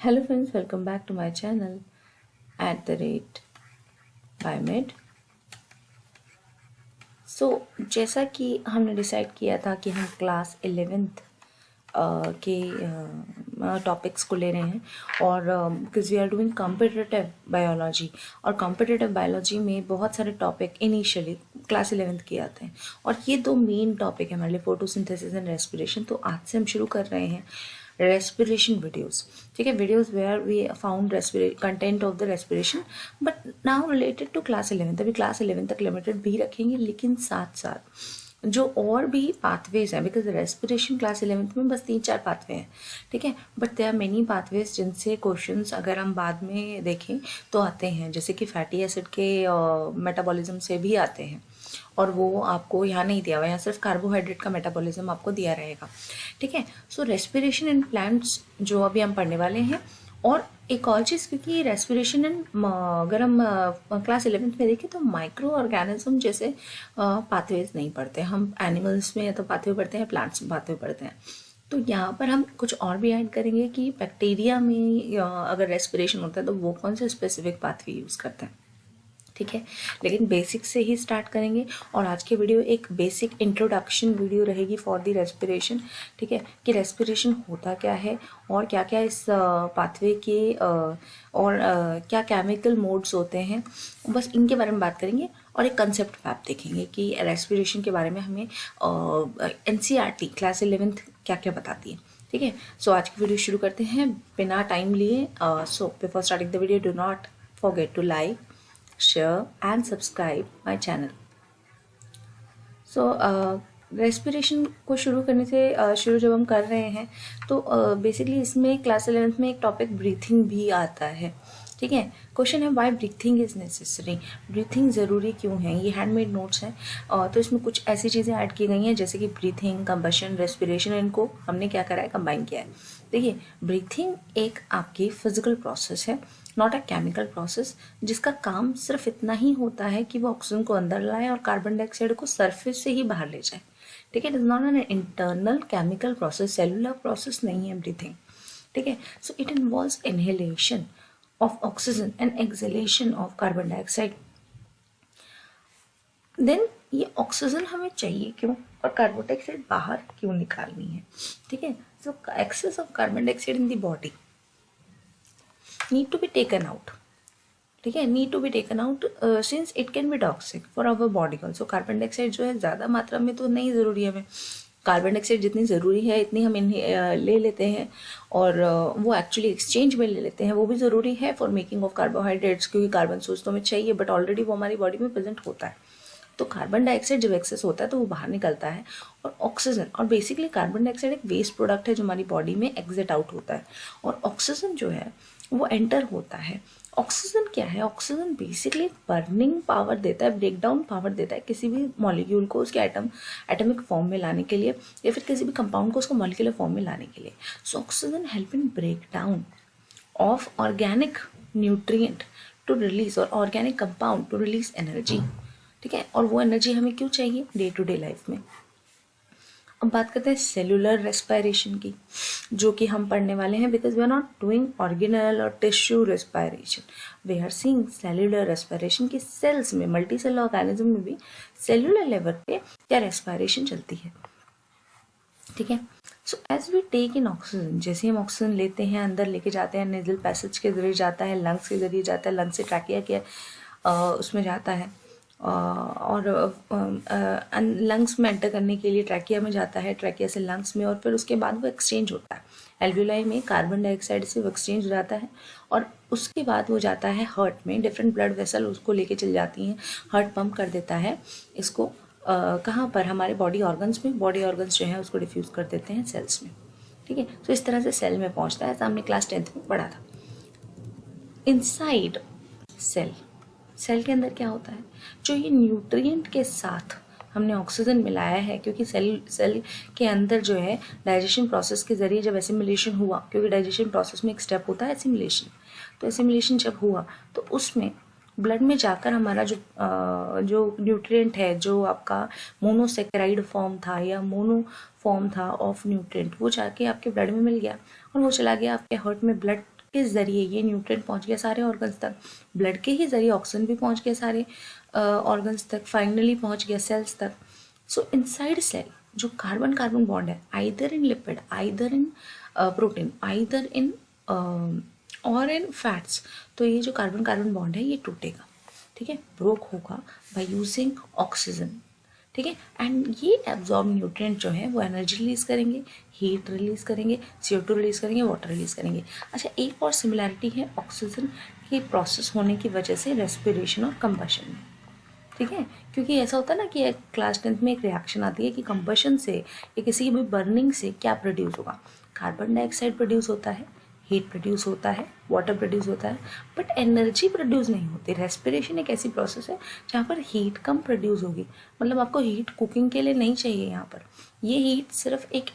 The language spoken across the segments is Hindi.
Hello friends, welcome back to my channel at the rate Biomed। जैसा कि हमने डिसाइड किया था कि हम क्लास 11th के टॉपिक्स को ले रहे हैं और because we are doing competitive biology और कॉम्पिटिटिव बायोलॉजी में बहुत सारे टॉपिक इनिशियली क्लास 11th के आते हैं और ये दो मेन टॉपिक है हमारे लिए, फोटोसिंथेसिस एंड रेस्पिरेशन। तो आज से हम शुरू कर रहे हैं respiration videos। ठीक है, videos where we found content of the respiration but now related to class 11। अभी क्लास 11 तक लिमिटेड भी रखेंगे, लेकिन साथ साथ जो और भी पाथवेज हैं, बिकॉज रेस्पिरेशन क्लास 11th में बस 3-4 पाथवे हैं, ठीक है, but there are many pathways जिनसे क्वेश्चंस अगर हम बाद में देखें तो आते हैं, जैसे कि फैटी एसिड के मेटाबॉलिज्म से भी आते हैं और वो आपको यहाँ नहीं दिया हुआ, यहाँ सिर्फ कार्बोहाइड्रेट का मेटाबॉलिज्म आपको दिया रहेगा। ठीक है, सो रेस्पिरेशन इन प्लांट्स जो अभी हम पढ़ने वाले हैं। और एक और चीज़, क्योंकि रेस्पिरेशन इन अगर हम क्लास 11th में देखें तो माइक्रो ऑर्गेनिज्म जैसे पाथवेज नहीं पढ़ते हम। एनिमल्स में या तो पाथवे पढ़ते हैं, प्लांट्स में पाथवे पढ़ते हैं। तो यहाँ पर हम कुछ और भी ऐड करेंगे कि बैक्टीरिया में अगर रेस्पिरेशन होता है तो वो कौन से स्पेसिफिक पाथवे यूज़ करते हैं। ठीक है, लेकिन बेसिक से ही स्टार्ट करेंगे और आज की वीडियो एक बेसिक इंट्रोडक्शन वीडियो रहेगी फॉर द रेस्पिरेशन। ठीक है, कि रेस्पिरेशन होता क्या है और क्या क्या इस पाथवे के और क्या केमिकल मोड्स होते हैं, बस इनके बारे में बात करेंगे और एक कंसेप्ट मैप देखेंगे कि रेस्पिरेशन के बारे में हमें NCERT क्लास 11th क्या क्या बताती है। ठीक है, सो आज की वीडियो शुरू करते हैं बिना टाइम लिए। So before starting the video, do not forget to like, share and subscribe my channel। Respiration को शुरू करने से शुरू जब हम कर रहे हैं तो बेसिकली इसमें क्लास 11th में एक टॉपिक ब्रीथिंग भी आता है। ठीक है, क्वेश्चन है why breathing is necessary, breathing ज़रूरी क्यों है। ये हैंडमेड नोट्स हैं तो इसमें कुछ ऐसी चीज़ें ऐड की गई हैं जैसे कि ब्रीथिंग, कंबशन, रेस्पिरेशन, इनको हमने क्या करा है, कंबाइन किया है। देखिए, ब्रीथिंग एक आपकी फिजिकल प्रोसेस है, नॉट अ केमिकल प्रोसेस, जिसका काम सिर्फ इतना ही होता है कि वो ऑक्सीजन को अंदर लाए और कार्बन डाइऑक्साइड को सरफेस से ही बाहर ले जाए। ठीक है, it is not an internal chemical process, cellular process नहीं है ब्रीथिंग। ठीक है, so it involves inhalation of oxygen and exhalation of carbon dioxide. Then ये ऑक्सीजन हमें चाहिए क्यों और कार्बन डाइऑक्साइड बाहर क्यों निकालनी है। ठीक है, so excess of carbon dioxide in the body need to be taken out। ठीक है, need to be taken out since it can be toxic for our body also। Carbon dioxide जो है ज़्यादा मात्रा में तो नहीं ज़रूरी है हमें, कार्बन डाइऑक्साइड जितनी ज़रूरी है इतनी हम ले लेते हैं और वो एक्चुअली एक्सचेंज में ले लेते हैं, वो भी ज़रूरी है फॉर मेकिंग ऑफ कार्बोहाइड्रेट्स, क्योंकि कार्बन सोर्स तो हमें चाहिए बट ऑलरेडी वो हमारी बॉडी में प्रेजेंट होता है। तो कार्बन डाइऑक्साइड जब एक्सेस होता है तो वो बाहर निकलता है और ऑक्सीजन, और बेसिकली कार्बन डाइऑक्साइड एक वेस्ट प्रोडक्ट है जो हमारी बॉडी में एग्जिट आउट होता है और ऑक्सीजन जो है वो एंटर होता है। ऑक्सीजन क्या है, ऑक्सीजन बेसिकली बर्निंग पावर देता है, ब्रेक डाउन पावर देता है किसी भी मॉलिक्यूल को उसके एटॉमिक फॉर्म में लाने के लिए या फिर किसी भी कंपाउंड को उसको मॉलिक्यूलर फॉर्म में लाने के लिए। So oxygen help in break down of organic nutrient to release और organic compound to release energy. ठीक है, और वो एनर्जी हमें क्यों चाहिए डे टू डे लाइफ में। अब बात करते हैं सेलुलर रेस्पिरेशन की, जो कि हम पढ़ने वाले हैं, because we are not doing ऑर्गेनल और tissue respiration, we are seeing cellular respiration की सेल्स में, मल्टी सेल ऑर्गेनिज्म में भी सेलुलर लेवल पे क्या रेस्पिरेशन चलती है। ठीक है, so as we take in oxygen, जैसे हम ऑक्सीजन लेते हैं अंदर लेके जाते हैं, नेजल पैसेज के जरिए जाता है, लंग्स के जरिए जाता है, लंग्स से ट्रैकिया के उसमें जाता है और लंग्स में एंटर करने के लिए ट्रैकिया में जाता है, ट्रैकिया से लंग्स में, और फिर उसके बाद वो एक्सचेंज होता है एल्वियोलाई में, कार्बन डाइऑक्साइड से वो एक्सचेंज हो जाता है और उसके बाद वो जाता है हार्ट में, डिफरेंट ब्लड वेसल उसको लेके चल जाती हैं, हार्ट पंप कर देता है इसको कहाँ पर, हमारे बॉडी ऑर्गन्स में, बॉडी ऑर्गन्स जो है उसको डिफ्यूज़ कर देते हैं सेल्स में। ठीक है, तो इस तरह से सेल में पहुँचता है, हमने क्लास 10th में पढ़ा था। इनसाइड सेल के अंदर क्या होता है, जो ये न्यूट्रिएंट के साथ हमने ऑक्सीजन मिलाया है, क्योंकि सेल के अंदर जो है डाइजेशन प्रोसेस के ज़रिए जब एसिमिलेशन हुआ, क्योंकि डाइजेशन प्रोसेस में एक स्टेप होता है एसिमिलेशन, तो एसिमिलेशन जब हुआ तो उसमें ब्लड में जाकर हमारा जो न्यूट्रिएंट है, जो आपका मोनोसेकेराइड फॉर्म था या मोनो फॉर्म था ऑफ न्यूट्रिएंट, वो जाके आपके ब्लड में मिल गया और वो चला गया आपके हार्ट में ब्लड के ज़रिए ये न्यूट्रिएंट पहुंच गया सारे ऑर्गन्स तक, ब्लड के ही ज़रिए ऑक्सीजन भी पहुंच गया सारे ऑर्गन्स तक, फाइनली पहुंच गया सेल्स तक। सो इनसाइड सेल जो कार्बन कार्बन बॉन्ड है, either in lipid, either in protein, either in और इन फैट्स, तो ये जो कार्बन कार्बन बॉन्ड है ये टूटेगा, ठीक है, ब्रोक होगा बाय यूजिंग ऑक्सीजन, ठीक है। एंड ये एब्जॉर्ब न्यूट्रिएंट जो है वो एनर्जी रिलीज करेंगे, हीट रिलीज करेंगे, CO2 रिलीज करेंगे, वाटर रिलीज करेंगे। अच्छा, एक और सिमिलैरिटी है ऑक्सीजन के प्रोसेस होने की वजह से रेस्पिरेशन और कंबशन में, ठीक है, क्योंकि ऐसा होता है ना कि क्लास 10th में एक रिएक्शन आती है कि कंबशन से या किसी भी बर्निंग से क्या प्रोड्यूस होगा, कार्बन डाइऑक्साइड प्रोड्यूस होता है, हीट प्रोड्यूस होता है, वाटर प्रोड्यूस होता है, बट एनर्जी प्रोड्यूस नहीं होती। रेस्पिरेशन एक ऐसी प्रोसेस है जहाँ पर हीट कम प्रोड्यूस होगी, मतलब आपको हीट कुकिंग के लिए नहीं चाहिए यहाँ पर, ये हीट सिर्फ एक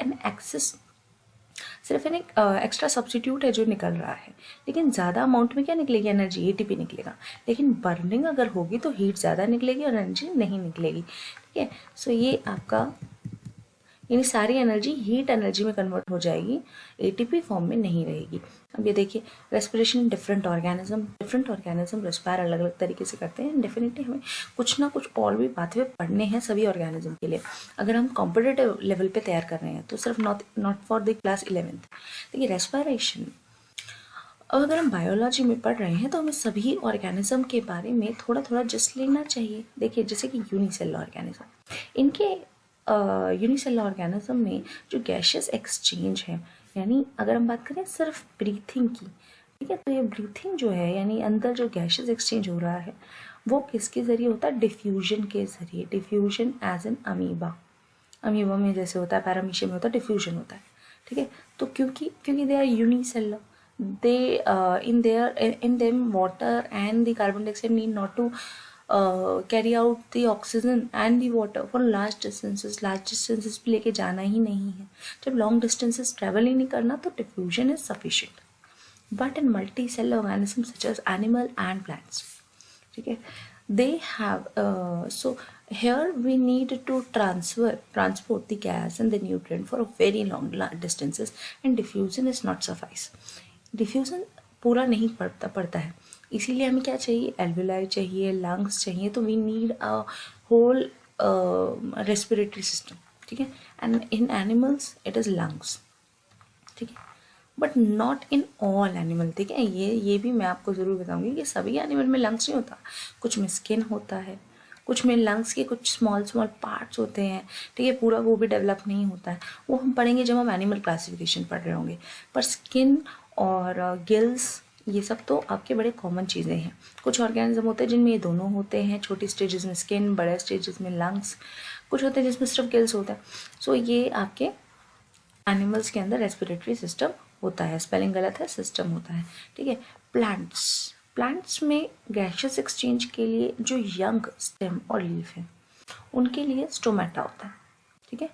एक्स्ट्रा सब्स्टिट्यूट है जो निकल रहा है, लेकिन ज़्यादा अमाउंट में क्या निकलेगी, एनर्जी, ATP निकलेगा। लेकिन बर्निंग अगर होगी तो हीट ज़्यादा निकलेगी और एनर्जी नहीं निकलेगी, ठीक है। सो ये आपका यानी सारी एनर्जी हीट एनर्जी में कन्वर्ट हो जाएगी, ATP फॉर्म में नहीं रहेगी। अब ये देखिए, रेस्पिरेशन डिफरेंट ऑर्गेनिज्म रेस्पायर अलग अलग तरीके से करते हैं। डेफिनेटली हमें कुछ ना कुछ और भी पाथवे पढ़ने हैं सभी ऑर्गेनिज्म के लिए, अगर हम कॉम्पिटिटिव लेवल पे तैयार कर रहे हैं तो सिर्फ not for the class 11th। देखिए रेस्पिरेशन, अब अगर हम बायोलॉजी में पढ़ रहे हैं तो हमें सभी ऑर्गेनिज्म के बारे में थोड़ा थोड़ा जस्ट लेना चाहिए। देखिए जैसे कि यूनिसेलुलर ऑर्गेनिज्म, इनके यूनिसेलुलर ऑर्गेनिज्म में जो गैशियस एक्सचेंज है, यानी अगर हम बात करें सिर्फ ब्रीथिंग की, ठीक है, तो ये ब्रीथिंग जो है यानी अंदर जो गैशियस एक्सचेंज हो रहा है वो किसके ज़रिए होता है, डिफ्यूजन के ज़रिए। डिफ्यूजन एज एन अमीबा में जैसे होता है, पैरामीशियम में होता है, डिफ्यूजन होता है, ठीक है। तो क्योंकि they are unicellular, they in them water and the carbon dioxide need not to carry out the oxygen and the water for large distances पे लेके जाना ही नहीं है। जब long distances travel ही नहीं करना तो diffusion is sufficient, but in multicellular organisms such as animal and plants, ठीक है, they have so here we need to transport the gas and the nutrient for a very long distances, and diffusion is not suffice। Diffusion पूरा नहीं पड़ता है, इसीलिए हमें क्या चाहिए, एल्वेलाई चाहिए, लंग्स चाहिए, तो we need a whole respiratory system, ठीक है। And in animals it is lungs, ठीक है, but not in all animal, ठीक है। ये भी मैं आपको ज़रूर बताऊंगी कि सभी एनिमल में लंग्स नहीं होता, कुछ में स्किन होता है, कुछ में लंग्स के कुछ स्मॉल पार्ट्स होते हैं, ठीक है, पूरा वो भी डेवलप नहीं होता है, वो हम पढ़ेंगे जब हम एनिमल क्लासिफिकेशन पढ़ रहे होंगे। पर स्किन और गिल्स ये सब तो आपके बड़े कॉमन चीज़ें हैं। कुछ ऑर्गेनिज्म होते हैं जिनमें ये दोनों होते हैं, छोटी स्टेजेस में स्किन, बड़े स्टेजेस में लंग्स, कुछ होते हैं जिसमें सिर्फ गिल्स होता है। सो ये आपके एनिमल्स के अंदर रेस्पिरेटरी सिस्टम होता है, स्पेलिंग गलत है, सिस्टम होता है, ठीक है। प्लांट्स में गैशियस एक्सचेंज के लिए जो यंग स्टेम और लीफ है उनके लिए स्टोमेटा होता है, ठीक है।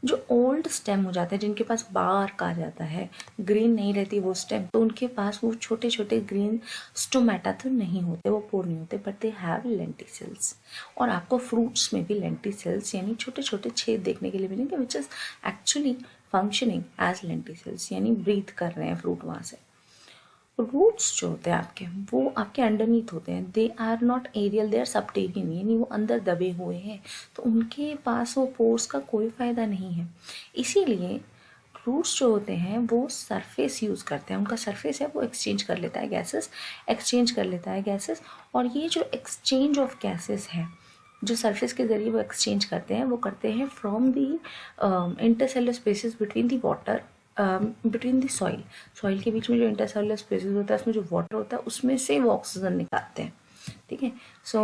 जो ओल्ड स्टेम हो जाते हैं, जिनके पास बार्क आ जाता है, ग्रीन नहीं रहती वो स्टेम, तो उनके पास वो छोटे छोटे ग्रीन स्टोमेटा तो नहीं होते, वो पोर नहीं होते, बट दे हैव लेंटिसेल्स। और आपको फ्रूट्स में भी लेंटिसेल्स यानी छोटे छोटे छेद देखने के लिए मिलेंगे, which is actually functioning as lenticels, यानी ब्रीथ कर रहे हैं फ्रूट वहाँ से। रूट्स जो होते हैं आपके, वो आपके अंडरनीथ होते हैं, they are not aerial, they are subterranean, यानी वो अंदर दबे हुए हैं, तो उनके पास वो पोर्स का कोई फ़ायदा नहीं है। इसीलिए रूट्स जो होते हैं वो सरफेस यूज़ करते हैं, उनका सरफेस है वो एक्सचेंज कर लेता है गैसेस, और ये जो एक्सचेंज ऑफ गैसेस है जो सरफेस के ज़रिए वो एक्सचेंज करते हैं, वो करते हैं from the intercellular spaces between the water, between the soil के बीच में जो इंटरसेलुलर स्पेसेस होता है उसमें जो वाटर होता है उसमें से वो ऑक्सीजन निकालते हैं, ठीक है। सो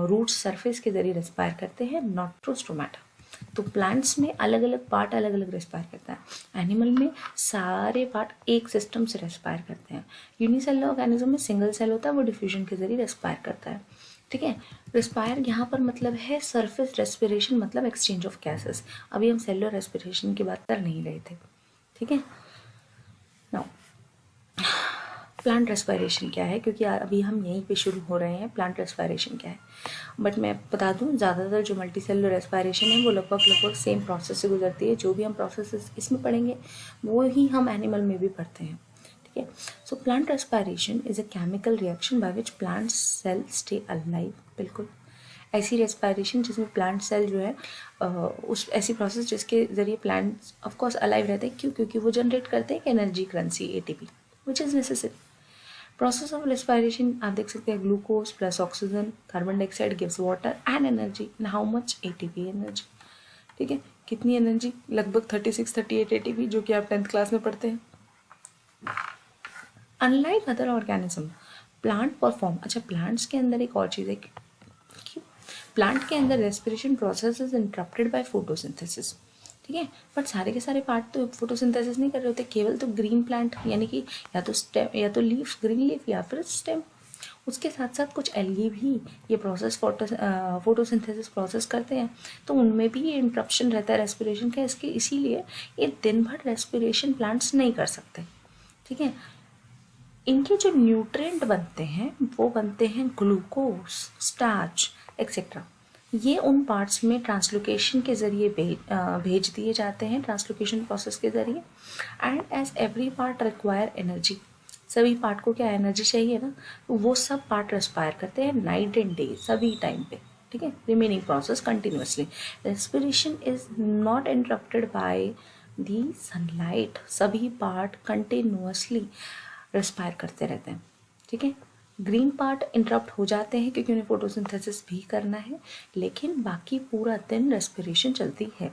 रूट्स सरफेस के जरिए रेस्पायर करते हैं, नॉट थ्रू स्टोमेटा। तो प्लांट्स में अलग अलग पार्ट अलग अलग रेस्पायर करता है, एनिमल में सारे पार्ट एक सिस्टम से रेस्पायर करते हैं। यूनिसेलुलर ऑर्गेनिज्म में सिंगल सेल होता है, वो डिफ्यूजन के जरिए रेस्पायर करता है, ठीक है। रेस्पायर यहाँ पर मतलब है सरफेस रेस्पिरेशन, मतलब एक्सचेंज ऑफ गैसेस। अभी हम सेलुलर रेस्पिरेशन की बात कर नहीं रहे थे, ठीक है। नाउ प्लांट रेस्पिरेशन क्या है, क्योंकि अभी हम यहीं पे शुरू हो रहे हैं, प्लांट रेस्पिरेशन क्या है। बट मैं बता दूं, ज़्यादातर जो मल्टी सेलुलर रेस्पिरेशन है वो लगभग सेम प्रोसेस से गुजरती है। जो भी हम प्रोसेस इसमें पढ़ेंगे वो ही हम एनिमल में भी पढ़ते हैं, ठीक है। So plant respiration is a chemical reaction by which plant cell stay alive. बिल्कुल ऐसी रेस्पायरेशन जिसमें प्लांट सेल जो है उस ऐसी प्रोसेस जिसके ज़रिए प्लांट्स ऑफ कोर्स अलाइव रहते हैं। क्यों? क्योंकि वो जनरेट करते हैं energy currency ATP which is necessary. Process of respiration आप देख सकते हैं, glucose plus oxygen carbon dioxide gives water and energy and how much ATP energy. ठीक है, कितनी एनर्जी? लगभग 36-38 ATP, जो कि आप 10th क्लास में पढ़ते हैं। Unlike other organism plant perform, अच्छा प्लांट्स के अंदर एक और चीज़ है कि प्लांट के अंदर respiration process is interrupted by photosynthesis. ठीक है, बट सारे के सारे पार्ट तो फोटोसिंथेसिस नहीं कर रहे होते, केवल तो ग्रीन प्लांट यानी कि या तो स्टेम या तो लीफ, ग्रीन लीफ या फिर स्टेम। उसके साथ साथ कुछ एल्गी भी ये प्रोसेस फोटोसिंथेसिस प्रोसेस करते हैं, तो उनमें भी ये इंटरप्शन रहता है रेस्पिरेशन का। इसके इसीलिए ये दिन भर रेस्पिरेशन प्लांट्स नहीं कर सकते। ठीक है, इनके जो न्यूट्रिएंट बनते हैं वो बनते हैं ग्लूकोज, स्टार्च एक्सेट्रा। ये उन पार्ट्स में ट्रांसलोकेशन के ज़रिए भेज दिए जाते हैं, ट्रांसलोकेशन प्रोसेस के ज़रिए। And as every part require energy, सभी पार्ट को क्या एनर्जी चाहिए ना, वो सब पार्ट रेस्पायर करते हैं नाइट एंड डे सभी टाइम पे। ठीक है, remaining process continuously. Respiration is not interrupted by the sunlight, सभी पार्ट कंटिन्यूसली रेस्पायर करते रहते हैं। ठीक है, ग्रीन पार्ट इंटरप्ट हो जाते हैं क्योंकि उन्हें फोटोसिंथेसिस भी करना है, लेकिन बाकी पूरा दिन रेस्पिरेशन चलती है।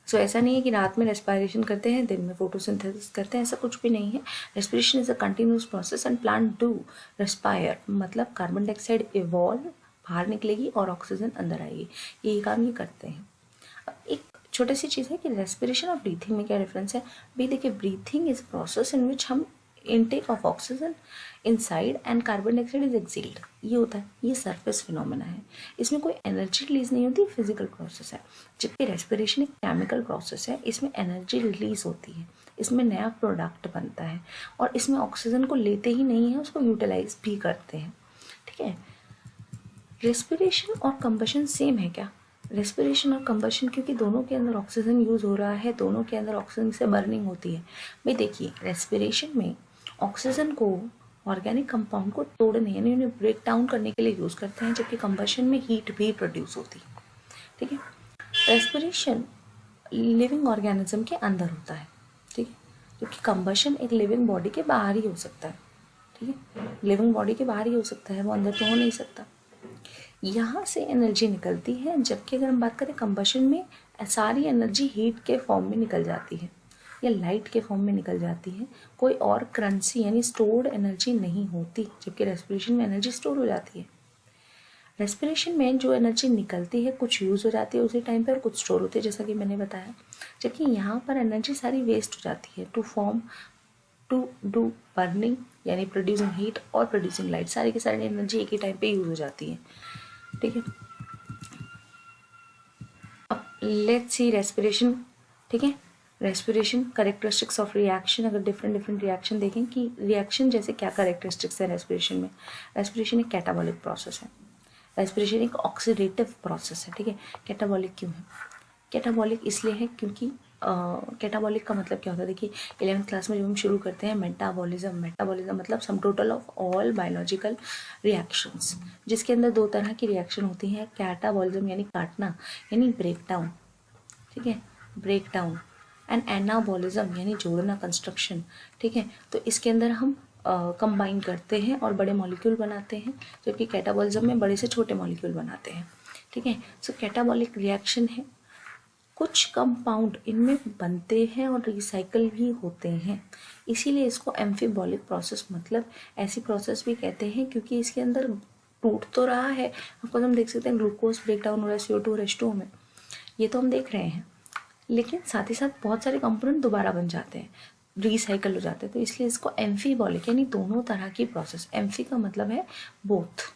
सो ऐसा नहीं है कि रात में रेस्पायरेशन करते हैं दिन में फोटोसिंथेसिस करते हैं, ऐसा कुछ भी नहीं है। Respiration is a continuous process and plant do respire, मतलब कार्बन डाइऑक्साइड इवॉल्व बाहर निकलेगी और ऑक्सीजन अंदर आएगी, यही काम ये करते हैं। अब एक छोटी सी चीज़ है कि रेस्पिरेशन और ब्रीथिंग में क्या डिफरेंस है। भी देखिए, ब्रीथिंग इज प्रोसेस इन विच हम intake of oxygen inside and carbon dioxide is exhaled, ये होता है, ये सरफेस फिनोमेना है। इसमें कोई एनर्जी रिलीज नहीं होती, फिजिकल प्रोसेस है। जबकि रेस्पिरेशन एक केमिकल प्रोसेस है, इसमें एनर्जी रिलीज होती है, इसमें नया प्रोडक्ट बनता है और इसमें ऑक्सीजन को लेते ही नहीं है, उसको यूटिलाइज भी करते हैं। ठीक है, रेस्पिरेशन और कंबशन सेम है क्या? रेस्पिरेशन और कंबशन, क्योंकि दोनों के अंदर ऑक्सीजन यूज़ हो रहा है, दोनों के अंदर ऑक्सीजन से बर्निंग होती है। भाई देखिए, रेस्पिरेशन में ऑक्सीजन को ऑर्गेनिक कंपाउंड को तोड़ने यानी उन्हें ब्रेक डाउन करने के लिए यूज़ करते हैं, जबकि कंबशन में हीट भी प्रोड्यूस होती है। ठीक है, रेस्पिरेशन लिविंग ऑर्गेनिज्म के अंदर होता है। ठीक है, जबकि कंबशन एक लिविंग बॉडी के बाहर ही हो सकता है। ठीक है, लिविंग बॉडी के बाहर ही हो सकता है, वो अंदर तो हो नहीं सकता। यहाँ से एनर्जी निकलती है, जबकि अगर हम बात करें कंबशन में सारी एनर्जी हीट के फॉर्म में निकल जाती है या लाइट के फॉर्म में निकल जाती है, कोई और करेंसी यानी स्टोर्ड एनर्जी नहीं होती, जबकि रेस्पिरेशन में एनर्जी स्टोर हो जाती है। रेस्पिरेशन में जो एनर्जी निकलती है कुछ यूज़ हो जाती है उसी टाइम पे और कुछ स्टोर होती है, जैसा कि मैंने बताया। जबकि यहाँ पर एनर्जी सारी वेस्ट हो जाती है टू डू बर्निंग यानी प्रोड्यूसिंग हीट और प्रोड्यूसिंग लाइट, सारी की सारी एनर्जी एक ही टाइम पे यूज़ हो जाती है। ठीक है, अब लेट्स सी रेस्पिरेशन। ठीक है, रेस्पिरेशन कैरेक्टरिस्टिक्स ऑफ रिएक्शन, अगर डिफरेंट रिएक्शन देखें कि रिएक्शन जैसे क्या कैरेक्टरिस्टिक्स है रेस्पिरेशन में। रेस्पिरेशन एक कैटाबॉलिक प्रोसेस है, रेस्पिरेशन एक ऑक्सीडेटिव प्रोसेस है। ठीक है, कैटाबॉलिक क्यों है? कैटाबॉलिक इसलिए है क्योंकि कैटाबॉलिक का मतलब क्या होता है, देखिए 11th क्लास में जब हम शुरू करते हैं मेटाबॉलिज्म, मेटाबॉलिज्म मतलब sum total of all biological reactions, जिसके अंदर दो तरह की रिएक्शन होती हैं, कैटाबॉलिज्म यानी काटना यानी ब्रेक डाउन। ठीक है, ब्रेक डाउन, एंड एनाबॉलिज्म यानी जोड़ना, कंस्ट्रक्शन। ठीक है, तो इसके अंदर हम कंबाइन करते हैं और बड़े मॉलिक्यूल बनाते हैं, जबकि कैटाबॉलिज्म में बड़े से छोटे मॉलिक्यूल बनाते हैं। ठीक है, सो कैटाबॉलिक रिएक्शन है, कुछ कंपाउंड इनमें बनते हैं और रिसाइकल भी होते हैं, इसीलिए इसको एम्फीबॉलिक प्रोसेस मतलब ऐसी प्रोसेस भी कहते हैं, क्योंकि इसके अंदर टूट तो रहा है। ऑफकोर्स हम देख सकते हैं ग्लूकोज ब्रेक डाउन हो रहा है CO2 और H2O में, ये तो हम देख रहे हैं, लेकिन साथ ही साथ बहुत सारे कंपोनेंट दोबारा बन जाते हैं, रिसाइकल हो जाते हैं, तो इसलिए इसको एम्फीबॉलिक यानी दोनों तरह की प्रोसेस, एम्फी का मतलब है बोथ,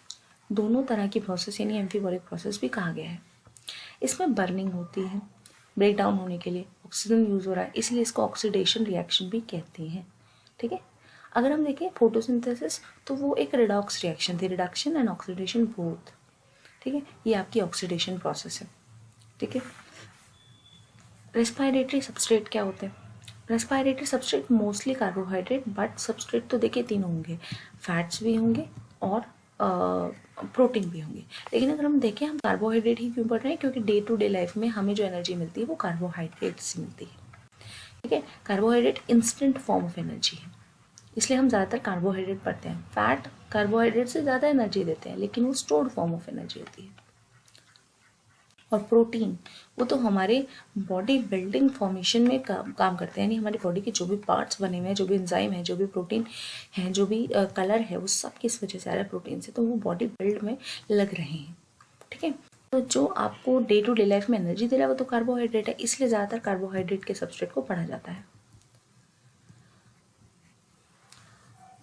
दोनों तरह की प्रोसेस यानी एम्फीबॉलिक प्रोसेस भी कहा गया है। इसमें बर्निंग होती है, ब्रेक डाउन होने के लिए ऑक्सीजन यूज़ हो रहा है, इसलिए इसको ऑक्सीडेशन रिएक्शन भी कहते हैं। ठीक है, अगर हम देखें फोटोसिंथेसिस तो वो एक रिडॉक्स रिएक्शन थी, रिडक्शन एंड ऑक्सीडेशन बोथ। ठीक है, ये आपकी ऑक्सीडेशन प्रोसेस है। ठीक है, रेस्पिरेटरी सबस्ट्रेट क्या होते हैं? Respiratory substrate mostly carbohydrate, but substrate तो देखिए तीन होंगे, फैट्स भी होंगे और प्रोटीन भी होंगे। लेकिन अगर हम देखें हम कार्बोहाइड्रेट ही क्यों पढ़ रहे हैं, क्योंकि डे टू डे लाइफ में हमें जो एनर्जी मिलती है वो कार्बोहाइड्रेट से मिलती है। ठीक है, carbohydrate instant form of energy है, इसलिए हम ज़्यादातर कार्बोहाइड्रेट पढ़ते हैं। फैट कार्बोहाइड्रेट से ज़्यादा एनर्जी देते हैं, लेकिन वो स्टोर्ड फॉर्म ऑफ एनर्जी होती है। और प्रोटीन वो तो हमारे बॉडी बिल्डिंग फॉर्मेशन में काम करते हैं, यानी हमारी बॉडी के जो भी पार्ट्स बने हुए हैं, जो भी एंजाइम है, जो भी प्रोटीन है, जो भी कलर है, वो सब किस वजह से आ रहा है, प्रोटीन से। तो वो बॉडी बिल्ड में लग रहे हैं। ठीक है, तो जो आपको डे टू डे लाइफ में एनर्जी दे रहा है वो तो कार्बोहाइड्रेट है, इसलिए ज़्यादातर कार्बोहाइड्रेट के सबस्ट्रेट को पढ़ा जाता है।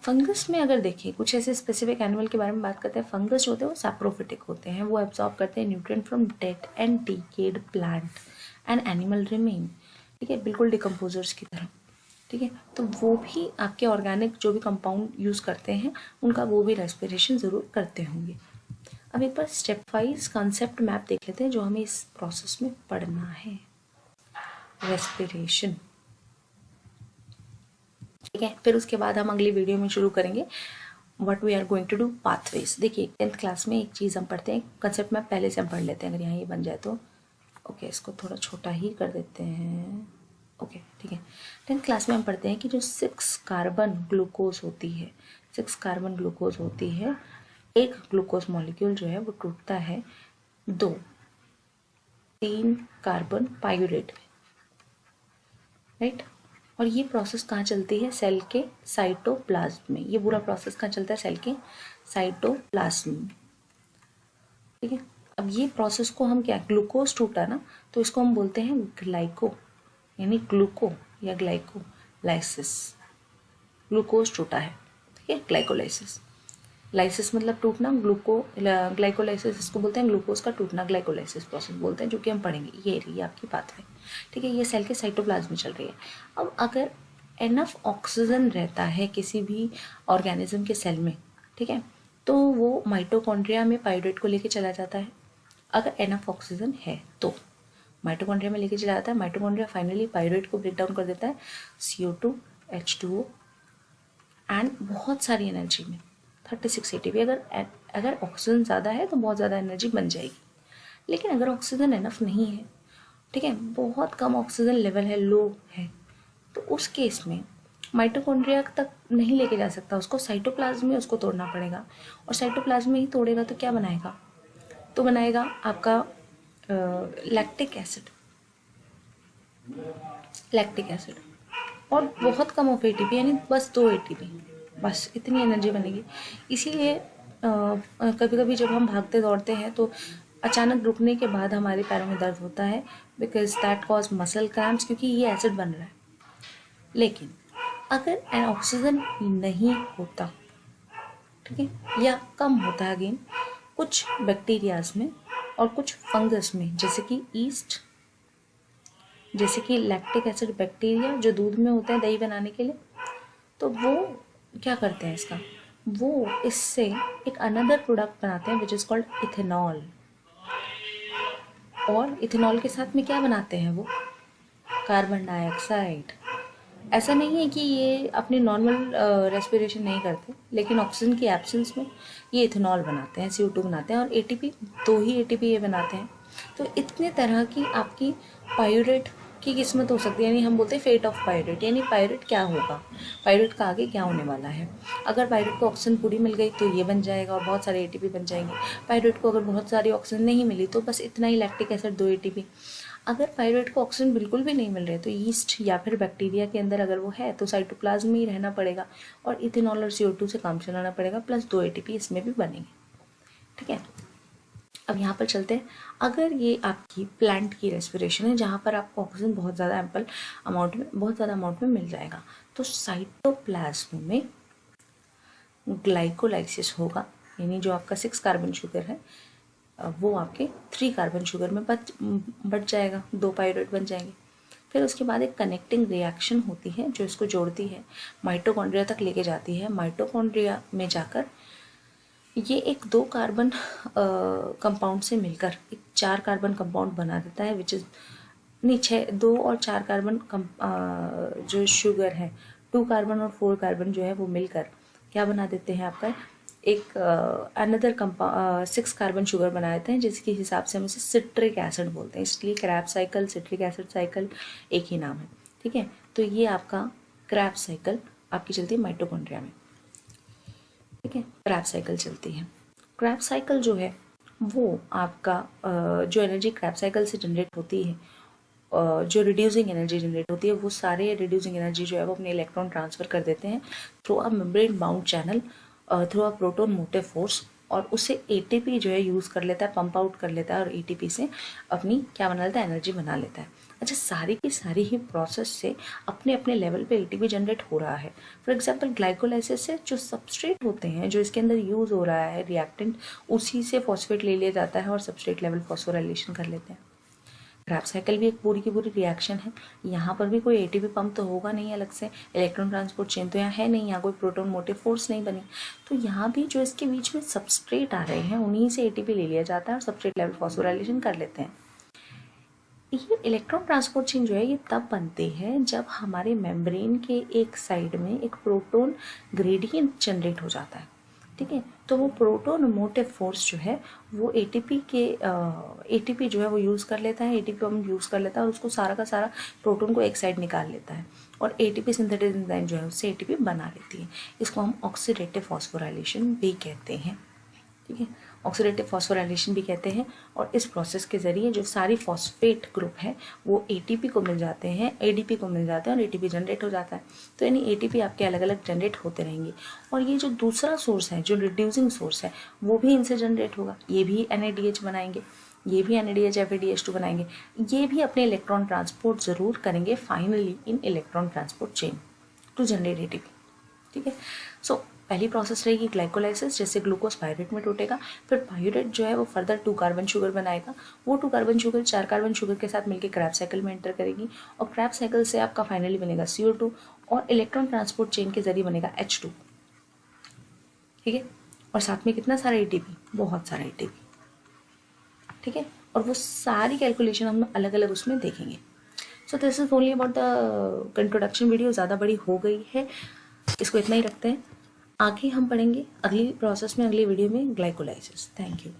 फंगस में अगर देखें, कुछ ऐसे स्पेसिफिक एनिमल के बारे में बात करते हैं। फंगस जो होते हैं वो सैप्रोफिटिक होते हैं, वो एब्जॉर्ब करते हैं nutrient from dead and decade plant and animal remain. ठीक है, बिल्कुल डिकम्पोजर्स की तरह। ठीक है, तो वो भी आपके ऑर्गेनिक जो भी कंपाउंड यूज़ करते हैं उनका वो भी रेस्पिरेशन ज़रूर करते होंगे। अब एक बार स्टेप वाइज कॉन्सेप्ट मैप देख लेते हैं जो हमें इस प्रोसेस में पढ़ना है। रेस्पिरेशन, ठीक है, फिर उसके बाद हम अगली वीडियो में शुरू करेंगे what we are going to do pathways. देखिए 10th क्लास में एक चीज़ हम पढ़ते हैं, कंसेप्ट मैप पहले से हम पढ़ लेते हैं, अगर यहाँ ये बन जाए तो। ओके, इसको थोड़ा छोटा ही कर देते हैं। ओके, ठीक है। 10th क्लास में हम पढ़ते हैं कि जो 6 कार्बन ग्लूकोज होती है, 6 कार्बन ग्लूकोज होती है, एक ग्लूकोज मॉलिक्यूल जो है वो टूटता है 2-3 कार्बन पाइरूवेट में, राइट। और ये प्रोसेस कहाँ चलती है, सेल के साइटोप्लाज्म में। ये पूरा प्रोसेस कहाँ चलता है, सेल के साइटोप्लाज्म में। ठीक है, अब ये प्रोसेस को हम क्या, ग्लूकोज टूटा ना, तो इसको हम बोलते हैं ग्लाइको, यानी ग्लूको या ग्लाइकोलाइसिस। ग्लूकोज टूटा है, ठीक है, ग्लाइकोलाइसिस। लाइसिस मतलब टूटना, ग्लाइकोलाइसिस इसको बोलते हैं ग्लूकोज का टूटना, ग्लाइकोलाइसिस प्रोसेस बोलते हैं, जो कि हम पढ़ेंगे। ये रही आपकी पाथवे। ठीक है, ये सेल के साइटोप्लाज्म में चल रही है। अब अगर एनफ ऑक्सीजन रहता है किसी भी ऑर्गेनिज्म के सेल में, ठीक है, तो वो माइटोकॉन्ड्रिया में पाइरूवेट को लेके चला जाता है। अगर एनफ ऑक्सीजन है तो माइटोकॉन्ड्रिया में लेके चला जाता है। माइटोकॉन्ड्रिया फाइनली पाइरूवेट को ब्रेक डाउन कर देता है CO2 H2O एंड बहुत सारी एनर्जी में 36 ATP। अगर ऑक्सीजन ज़्यादा है तो बहुत ज़्यादा एनर्जी बन जाएगी। लेकिन अगर ऑक्सीजन एनफ नहीं है, ठीक है, बहुत कम ऑक्सीजन लेवल है, लो है, तो उस केस में माइटोकॉन्ड्रिया तक नहीं लेके जा सकता, उसको साइटोप्लाज्म में उसको तोड़ना पड़ेगा। और साइटोप्लाज्म में ही तोड़ेगा तो क्या बनाएगा, तो बनाएगा आपका लैक्टिक एसिड, और बहुत कम ऑफ ATP, यानी बस 2 ATP, बस इतनी एनर्जी बनेगी। इसीलिए कभी कभी जब हम भागते दौड़ते हैं तो अचानक रुकने के बाद हमारे पैरों में दर्द होता है, because that cause muscle cramps, क्योंकि ये एसिड बन रहा है। लेकिन अगर ऑक्सीजन नहीं होता, ठीक है, या कम होता है अगेन, कुछ बैक्टीरियाज में और कुछ फंगस में, जैसे कि ईस्ट, जैसे कि लैक्टिक एसिड बैक्टीरिया जो दूध में होते हैं दही बनाने के लिए, तो वो क्या करते हैं इसका, वो इससे एक अनदर प्रोडक्ट बनाते हैं विच इज़ कॉल्ड इथेनॉल। और इथेनॉल के साथ में क्या बनाते हैं वो, कार्बन डाइऑक्साइड। ऐसा नहीं है कि ये अपनी नॉर्मल रेस्पिरेशन नहीं करते, लेकिन ऑक्सीजन की एब्सेंस में ये इथेनॉल बनाते हैं, CO2 बनाते हैं, और ATP 2 ही ATP ये बनाते हैं। तो इतने तरह की आपकी पाइरूवेट की किस्मत हो सकती है, यानी हम बोलते हैं फेट ऑफ पाइरूवेट, यानी पाइरूवेट क्या होगा, पाइरूवेट का आगे क्या होने वाला है। अगर पाइरूवेट को ऑक्सीजन पूरी मिल गई तो ये बन जाएगा और बहुत सारे ATP बन जाएंगे। पाइरूवेट को अगर बहुत सारी ऑक्सीजन नहीं मिली तो बस इतना ही, लैक्टिक एसिड 2 ATP। अगर पाइरूवेट को ऑक्सीजन बिल्कुल भी नहीं मिल रहे तो ईस्ट या फिर बैक्टीरिया के अंदर अगर वो है तो साइटोप्लाज्म में ही रहना पड़ेगा और इथेनॉल और CO2 से काम चलाना पड़ेगा, प्लस 2 ATP इसमें भी बनेंगे। ठीक है, अब यहाँ पर चलते हैं। अगर ये आपकी प्लांट की रेस्पिरेशन है जहाँ पर आपको ऑक्सीजन बहुत ज़्यादा अमाउंट में मिल जाएगा, तो साइटोप्लाज्म में ग्लाइकोलाइसिस होगा, यानी जो आपका 6 कार्बन शुगर है वो आपके 3 कार्बन शुगर में बढ़ जाएगा, 2 पाइरूवेट बन जाएंगे। फिर उसके बाद एक कनेक्टिंग रिएक्शन होती है जो इसको जोड़ती है, माइटोकॉन्ड्रिया तक लेके जाती है। माइटोकॉन्ड्रिया में जाकर ये एक 2 कार्बन कंपाउंड से मिलकर एक 4 कार्बन कंपाउंड बना देता है, विच इज़ नहीं, 6, 2 और 4 कार्बन जो शुगर है, 2 कार्बन और 4 कार्बन जो है वो मिलकर क्या बना देते हैं आपका एक अनदर 6 कार्बन शुगर बना देते हैं, जिसके हिसाब से हम इसे सिट्रिक एसिड बोलते हैं। इसलिए Krebs cycle, citric acid cycle एक ही नाम है, ठीक है। तो ये आपका क्रैब साइकिल आपकी चलती है माइटोकॉन्ड्रिया में, ठीक है, क्रैब साइकिल चलती है। क्रैब साइकिल जो है वो आपका जो एनर्जी क्रैब साइकिल से जनरेट होती है, जो रिड्यूसिंग एनर्जी जनरेट होती है, वो सारे रिड्यूसिंग एनर्जी जो है वो अपने इलेक्ट्रॉन ट्रांसफर कर देते हैं through a membrane bound channel, through a proton motive force, और उसे एटीपी जो है यूज़ कर लेता है, पंप आउट कर लेता है, और एटीपी से अपनी क्या बना लेता है, एनर्जी बना लेता है। अच्छा, सारी की सारी ही प्रोसेस से अपने अपने लेवल पे एटीपी जनरेट हो रहा है। फॉर एग्जांपल ग्लाइकोलाइसिस से जो सबस्ट्रेट होते हैं, जो इसके अंदर यूज़ हो रहा है रिएक्टेंट, उसी से फॉस्फेट ले लिया जाता है और सबस्ट्रेट लेवल फॉस्फोराइलेशन कर लेते हैं। क्रैब साइकिल भी एक पूरी की पूरी रिएक्शन है। यहाँ पर भी कोई एटीपी पंप तो होगा नहीं अलग से, इलेक्ट्रॉन ट्रांसपोर्ट चेन तो यहाँ है नहीं, यहाँ कोई प्रोटॉन मोटिव फोर्स नहीं बनी, तो यहाँ भी जो इसके बीच में सबस्ट्रेट आ रहे हैं उन्हीं से एटीपी ले लिया जाता है और सबस्ट्रेट लेवल फॉस्फोराइलेशन कर लेते हैं। ये इलेक्ट्रॉन ट्रांसपोर्ट चेन जो है ये तब बनती है जब हमारे मेम्ब्रेन के एक साइड में एक प्रोटॉन ग्रेडियंट जनरेट हो जाता है, ठीक है। तो वो प्रोटॉन मोटिव फोर्स जो है वो एटीपी जो है वो यूज़ कर लेता है, एटीपी हम यूज़ कर लेता है और उसको सारा का सारा प्रोटॉन को एक साइड निकाल लेता है, और एटीपी सिंथेटिक एंजाइम जो है उससे एटीपी बना लेती है। इसको हम ऑक्सीडेटिव फॉस्फोराइलेशन भी कहते हैं, ठीक है, ऑक्सीडेटिव फॉस्फोराइलेशन भी कहते हैं। और इस प्रोसेस के ज़रिए जो सारी फॉस्फेट ग्रुप है वो एटीपी को मिल जाते हैं, एडीपी को मिल जाते हैं और एटीपी जनरेट हो जाता है। तो यानी एटीपी आपके अलग अलग जनरेट होते रहेंगे। और ये जो दूसरा सोर्स है, जो रिड्यूसिंग सोर्स है, वो भी इनसे जनरेट होगा। ये भी NADH बनाएंगे, ये भी NADH FADH2 बनाएंगे, ये भी अपने इलेक्ट्रॉन ट्रांसपोर्ट ज़रूर करेंगे finally in electron transport chain to generate ATP, ठीक है। सो पहली प्रोसेस रहेगी ग्लाइकोलाइसिस, जैसे ग्लूकोज पायरेट में टूटेगा, फिर पायरेट जो है वो फर्दर 2 कार्बन शुगर बनाएगा, वो 2 कार्बन शुगर 4 कार्बन शुगर के साथ मिलकर क्रैब साइकिल में एंटर करेगी, और क्रैब साइकिल से आपका फाइनली बनेगा CO2 और इलेक्ट्रॉन ट्रांसपोर्ट चेन के जरिए बनेगा H2, ठीक है। और साथ में कितना सारा एटीपी, बहुत सारा एटीपी, ठीक है। और वो सारी कैलकुलेशन हम अलग अलग उसमें देखेंगे। So this is only about the introduction video, ज़्यादा बड़ी हो गई है, इसको इतना ही रखते हैं। आगे हम पढ़ेंगे अगली प्रोसेस में, अगली वीडियो में ग्लाइकोलाइसिस। Thank you.